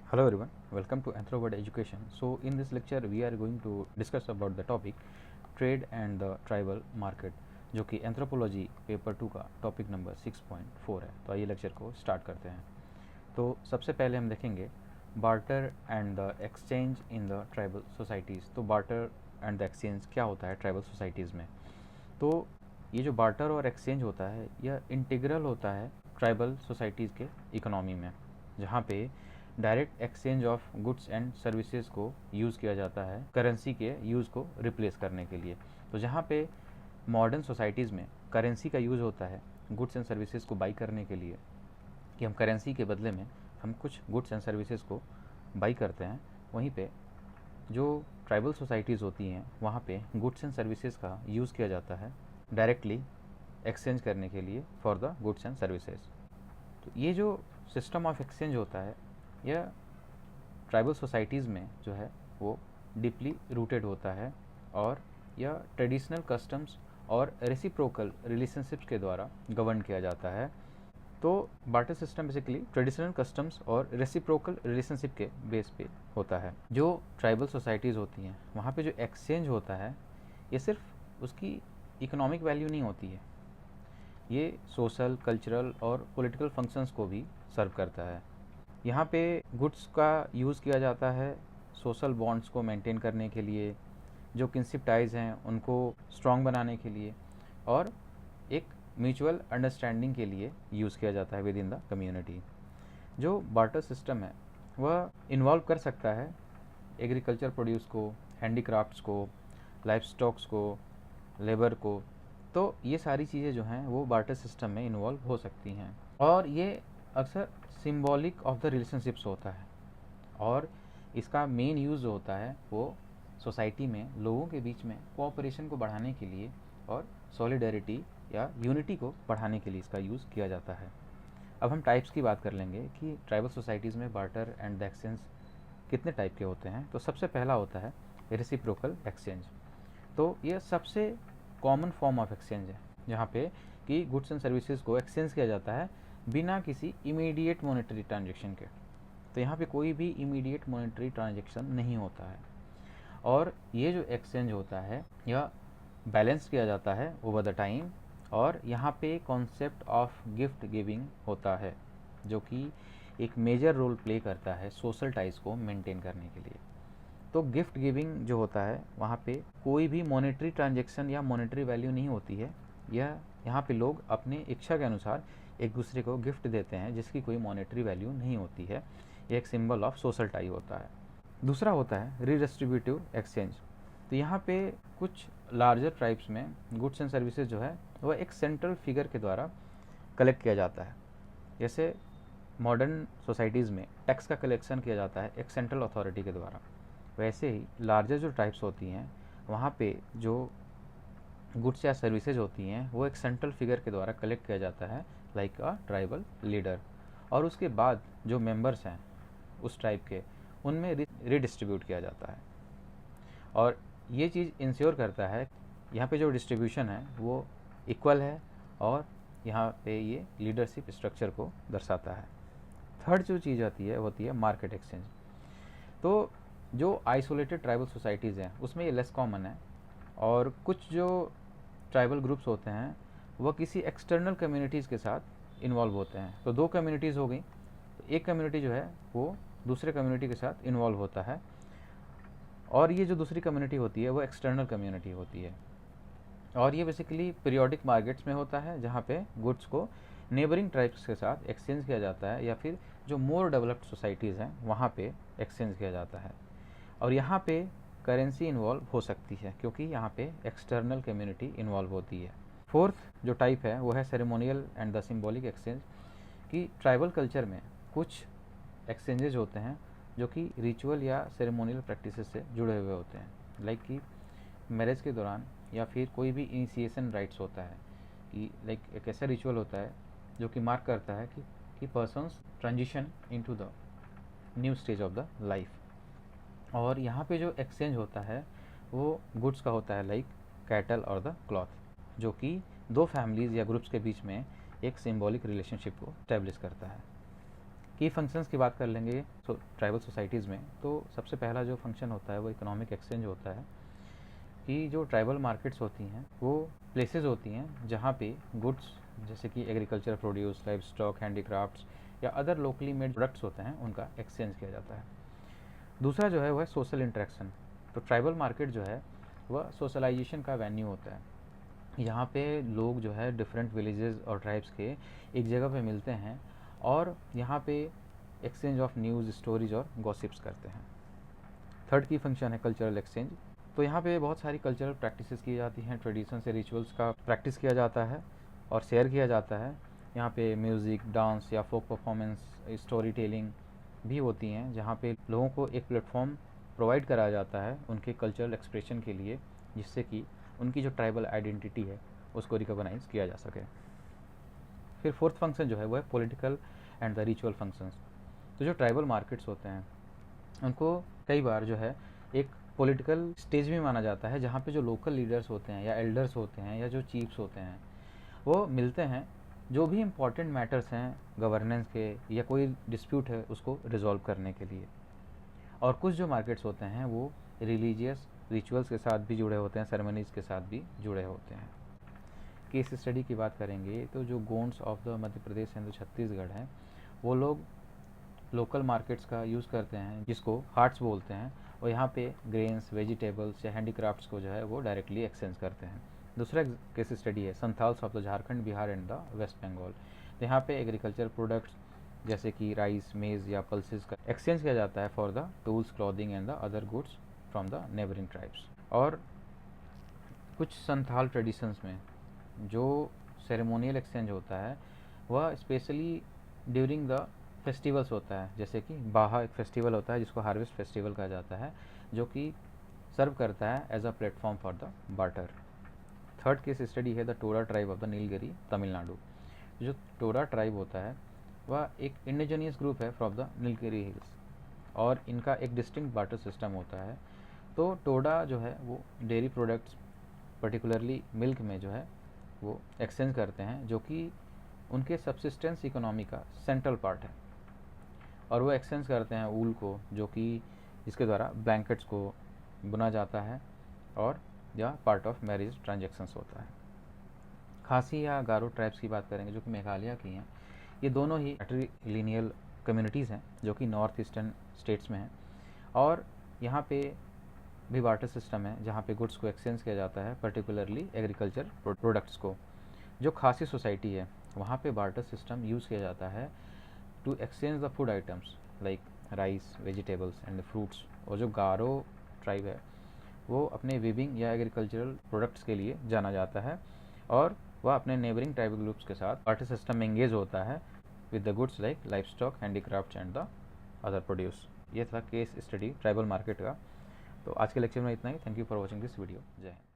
Hello everyone, welcome to Anthropod Education. So in this lecture we are going to discuss about the topic trade and the tribal market, जो कि anthropology paper 2 का topic number 6.4 है। तो आइए lecture को start करते हैं। तो सबसे पहले हम देखेंगे barter and the exchange in the tribal societies. तो बार्टर एंड द एक्सचेंज क्या होता है ट्राइबल सोसाइटीज़ में? तो ये जो बार्टर और एक्सचेंज होता है यह इंटीग्रल होता है ट्राइबल सोसाइटीज़ के इकोनॉमी में, जहाँ पे direct exchange of goods and services को यूज़ किया जाता है करेंसी के यूज़ को रिप्लेस करने के लिए। तो जहाँ पे मॉडर्न सोसाइटीज़ में करेंसी का यूज़ होता है गुड्स एंड सर्विसेज को बाई करने के लिए, कि हम करेंसी के बदले में हम कुछ गुड्स एंड सर्विसेज को बाई करते हैं, वहीं पे जो ट्राइबल सोसाइटीज़ होती हैं वहाँ पे गुड्स एंड सर्विसेज का यूज़ किया जाता है डायरेक्टली एक्सचेंज करने के लिए for the goods and services. तो ये जो सिस्टम ऑफ एक्सचेंज होता है यह ट्राइबल सोसाइटीज़ में जो है वो डीपली रूटेड होता है, और यह ट्रेडिशनल कस्टम्स और रेसिप्रोकल रिलेशनशिप्स के द्वारा गवर्न किया जाता है। तो barter system basically traditional customs और रेसिप्रोकल रिलेशनशिप के बेस पे होता है। जो ट्राइबल सोसाइटीज़ होती हैं वहाँ पे जो एक्सचेंज होता है ये सिर्फ उसकी इकोनॉमिक वैल्यू नहीं होती है, ये सोशल, कल्चरल और पॉलिटिकल फंक्शंस को भी सर्व करता है। यहाँ पे गुड्स का यूज़ किया जाता है सोशल बॉन्ड्स को मेंटेन करने के लिए, जो किनशिप टाइज हैं उनको स्ट्रॉन्ग बनाने के लिए, और एक म्यूचुअल अंडरस्टैंडिंग के लिए यूज़ किया जाता है विद इन द कम्युनिटी। जो बार्टर सिस्टम है वह इन्वॉल्व कर सकता है एग्रीकल्चर प्रोड्यूस को, हैंडीक्राफ्ट्स को, लाइफ स्टॉक्स को, लेबर को। तो ये सारी चीज़ें जो हैं वो बार्टर सिस्टम में इन्वॉल्व हो सकती हैं, और ये अक्सर सिंबॉलिक ऑफ द रिलेशनशिप्स होता है, और इसका मेन यूज़ जो होता है वो सोसाइटी में लोगों के बीच में कोऑपरेशन को बढ़ाने के लिए और सॉलिडरिटी या यूनिटी को बढ़ाने के लिए इसका यूज़ किया जाता है। अब हम टाइप्स की बात कर लेंगे कि ट्राइबल सोसाइटीज़ में बार्टर एंड द एक्सचेंज कितने टाइप के होते हैं। तो सबसे पहला होता है रेसिप्रोकल एक्सचेंज। तो ये सबसे कॉमन फॉर्म ऑफ एक्सचेंज है, जहाँ पे कि गुड्स एंड सर्विसेज को एक्सचेंज किया जाता है बिना किसी इमीडिएट मॉनेटरी ट्रांजैक्शन के। तो यहाँ पे कोई भी इमीडिएट मॉनेटरी ट्रांजैक्शन नहीं होता है, और ये जो एक्सचेंज होता है यह बैलेंस किया जाता है ओवर द टाइम, और यहाँ पे कॉन्सेप्ट ऑफ गिफ्ट गिविंग होता है जो कि एक मेजर रोल प्ले करता है सोशल टाइज को मेंटेन करने के लिए। तो गिफ्ट गिविंग जो होता है वहाँ पे कोई भी मॉनेटरी ट्रांजैक्शन या मॉनेटरी वैल्यू नहीं होती है, यह यहाँ पे लोग अपने इच्छा के अनुसार एक दूसरे को गिफ्ट देते हैं जिसकी कोई मॉनेटरी वैल्यू नहीं होती है। ये एक सिंबल ऑफ सोशल टाई होता है। दूसरा होता है रीडिस्ट्रीब्यूटिव एक्सचेंज। तो यहाँ पे कुछ लार्जर ट्राइब्स में गुड्स एंड सर्विसेज जो है वह एक सेंट्रल फिगर के द्वारा कलेक्ट किया जाता है। जैसे मॉडर्न सोसाइटीज़ में टैक्स का कलेक्शन किया जाता है एक सेंट्रल अथॉरिटी के द्वारा, वैसे ही लार्जर जो ट्राइब्स होती हैं वहाँ पे जो गुड्स या सर्विसेज होती हैं वो एक सेंट्रल फिगर के द्वारा कलेक्ट किया जाता है लाइक अ ट्राइबल लीडर, और उसके बाद जो मेंबर्स हैं उस ट्राइब के उनमें रीडिस्ट्रीब्यूट किया जाता है। और ये चीज़ इंश्योर करता है यहाँ पे जो डिस्ट्रीब्यूशन है वो इक्वल है, और यहाँ पे ये लीडरशिप स्ट्रक्चर को दर्शाता है। थर्ड जो चीज़ आती है वो होती है मार्केट एक्सचेंज। तो जो आइसोलेटेड ट्राइबल सोसाइटीज़ हैं उसमें ये लेस कॉमन है, और कुछ जो ट्राइबल ग्रुप्स होते हैं वह किसी एक्सटर्नल कम्युनिटीज़ के साथ इन्वॉल्व होते हैं। तो दो कम्युनिटीज़ हो गई, तो एक कम्युनिटी जो है वो दूसरे कम्युनिटी के साथ इन्वॉल्व होता है, और ये जो दूसरी कम्युनिटी होती है वो एक्सटर्नल कम्युनिटी होती है, और ये बेसिकली पीरियोडिक मार्केट्स में होता है जहाँ पे गुड्स को नेबरिंग ट्राइब्स के साथ एक्सचेंज किया जाता है, या फिर जो मोर डेवलप्ड सोसाइटीज़ हैं वहाँ पे एक्सचेंज किया जाता है। और यहाँ पे करेंसी इन्वॉल्व हो सकती है क्योंकि यहाँ पे एक्सटर्नल कम्युनिटी इन्वॉल्व होती है। फोर्थ जो टाइप है वो है ceremonial and the symbolic exchange, कि ट्राइबल कल्चर में कुछ एक्सचेंजेज होते हैं जो कि रिचुअल या सेरेमोनियल प्रैक्टिसेस से जुड़े हुए होते हैं, लाइक कि मैरिज के दौरान या फिर कोई भी इनिशिएशन राइट्स होता है, कि लाइक एक ऐसा रिचुअल होता है जो कि मार्क करता है कि persons transition into the new stage of the life. और यहाँ पे जो एक्सचेंज होता है वो गुड्स का होता है लाइक कैटल और द क्लॉथ, जो कि दो फैमिलीज़ या ग्रुप्स के बीच में एक सिंबॉलिक रिलेशनशिप को स्टैब्लिश करता है। की फंक्शंस की बात कर लेंगे ट्राइबल सोसाइटीज़ में, तो सबसे पहला जो फंक्शन होता है वो इकोनॉमिक एक्सचेंज होता है कि जो ट्राइबल मार्केट्स होती हैं वो प्लेसेस होती हैं जहाँ पे गुड्स जैसे कि agriculture produce, live stock, handicrafts या अदर लोकली मेड प्रोडक्ट्स होते हैं उनका एक्सचेंज किया जाता है। दूसरा जो है वह सोशल इंटरेक्शन। तो ट्राइबल मार्केट जो है वह सोशलाइजेशन का वेन्यू होता है। यहाँ पे लोग जो है डिफरेंट विलेजेस और ट्राइब्स के एक जगह पे मिलते हैं और यहाँ पे एक्सचेंज ऑफ न्यूज़, स्टोरीज और गॉसिप्स करते हैं। थर्ड की फंक्शन है कल्चरल एक्सचेंज। तो यहाँ पे बहुत सारी कल्चरल प्रैक्टिसेस की जाती हैं, ट्रेडिशन से रिचुअल्स का प्रैक्टिस किया जाता है और शेयर किया जाता है। यहाँ पे म्यूज़िक, डांस या फोक परफॉर्मेंस, स्टोरी टेलिंग भी होती हैं, जहाँ पे लोगों को एक प्लेटफॉर्म प्रोवाइड कराया जाता है उनके कल्चरल एक्सप्रेशन के लिए, जिससे कि उनकी जो ट्राइबल आइडेंटिटी है उसको रिकॉग्नाइज किया जा सके। फिर फोर्थ फंक्शन जो है वो है political and the ritual functions. तो जो ट्राइबल मार्केट्स होते हैं उनको कई बार जो है एक पॉलिटिकल स्टेज भी माना जाता है, जहाँ पे जो लोकल लीडर्स होते हैं या एल्डर्स होते हैं या जो चीफ्स होते हैं वो मिलते हैं, जो भी इम्पॉर्टेंट मैटर्स हैं गवर्नेंस के या कोई डिस्प्यूट है उसको रिजॉल्व करने के लिए। और कुछ जो मार्केट्स होते हैं वो रिलीजियस रिचुअल्स के साथ भी जुड़े होते हैं, सेरेमनीज़ के साथ भी जुड़े होते हैं। केस स्टडी की बात करेंगे तो जो Gonds of the Madhya Pradesh and Chhattisgarh हैं वो लोग लोकल मार्केट्स का यूज़ करते हैं जिसको हाट्स बोलते हैं, और यहाँ पे ग्रेन्स, वेजिटेबल्स या हैंडीक्राफ्ट्स को जो है वो डायरेक्टली एक्सचेंज करते हैं। दूसरा केस स्टडी है Santhals of the Jharkhand, Bihar and the West Bengal. तो यहाँ पे एग्रीकल्चर प्रोडक्ट्स जैसे कि राइस, मेज़ या पल्सेस का एक्सचेंज किया जाता है for the tools, clothing and the other goods from the neighbouring tribes. और कुछ संथाल ट्रेडिशंस में जो सेरेमोनियल एक्सचेंज होता है वह स्पेशली ड्यूरिंग द फेस्टिवल्स होता है, जैसे कि बाहा एक फेस्टिवल होता है जिसको हार्वेस्ट फेस्टिवल कहा जाता है, जो कि सर्व करता है as a platform for the barter. Third case study है the Toda tribe of the Nilgiri, Tamil Nadu. जो टोरा ट्राइब होता है वह एक इंडिजिनियस ग्रुप है फ्रॉम द नीलगिरी हिल्स और इनका एक डिस्टिंक्ट बार्टर सिस्टम होता है। तो टोडा जो है वो डेयरी प्रोडक्ट्स पर्टिकुलरली मिल्क में जो है वो एक्सचेंज करते हैं, जो कि उनके सब्सिस्टेंस इकोनॉमी का सेंट्रल पार्ट है। और वो एक्सचेंज करते हैं ऊल को, जो कि जिसके द्वारा ब्लैंकेट्स को बुना जाता है और या पार्ट ऑफ मैरिज ट्रांजेक्शन्स होता है। खासी या गारो ट्राइब्स की बात करेंगे जो कि मेघालय की हैं। ये दोनों ही मैट्रिलिनियल कम्युनिटीज़ हैं जो कि नॉर्थ ईस्टर्न स्टेट्स में हैं, और यहाँ पे भी बार्टर सिस्टम है जहाँ पे गुड्स को एक्सचेंज किया जाता है, पर्टिकुलरली एग्रीकल्चर प्रोडक्ट्स को। जो खासी सोसाइटी है वहाँ पे बार्टर सिस्टम यूज़ किया जाता है to exchange the food items like rice, vegetables and the fruits. और जो गारो ट्राइब है वो अपने वीविंग या एग्रीकल्चरल प्रोडक्ट्स के लिए जाना जाता है, और वह अपने नेबरिंग ट्राइबल ग्रुप्स के साथ बार्टर सिस्टम में एंगेज होता है with the goods like life stock, handicrafts and the other produce. ये था केस स्टडी ट्राइबल मार्केट का। तो आज के लेक्चर में इतना ही। Thank you for watching this video. जय हिंद।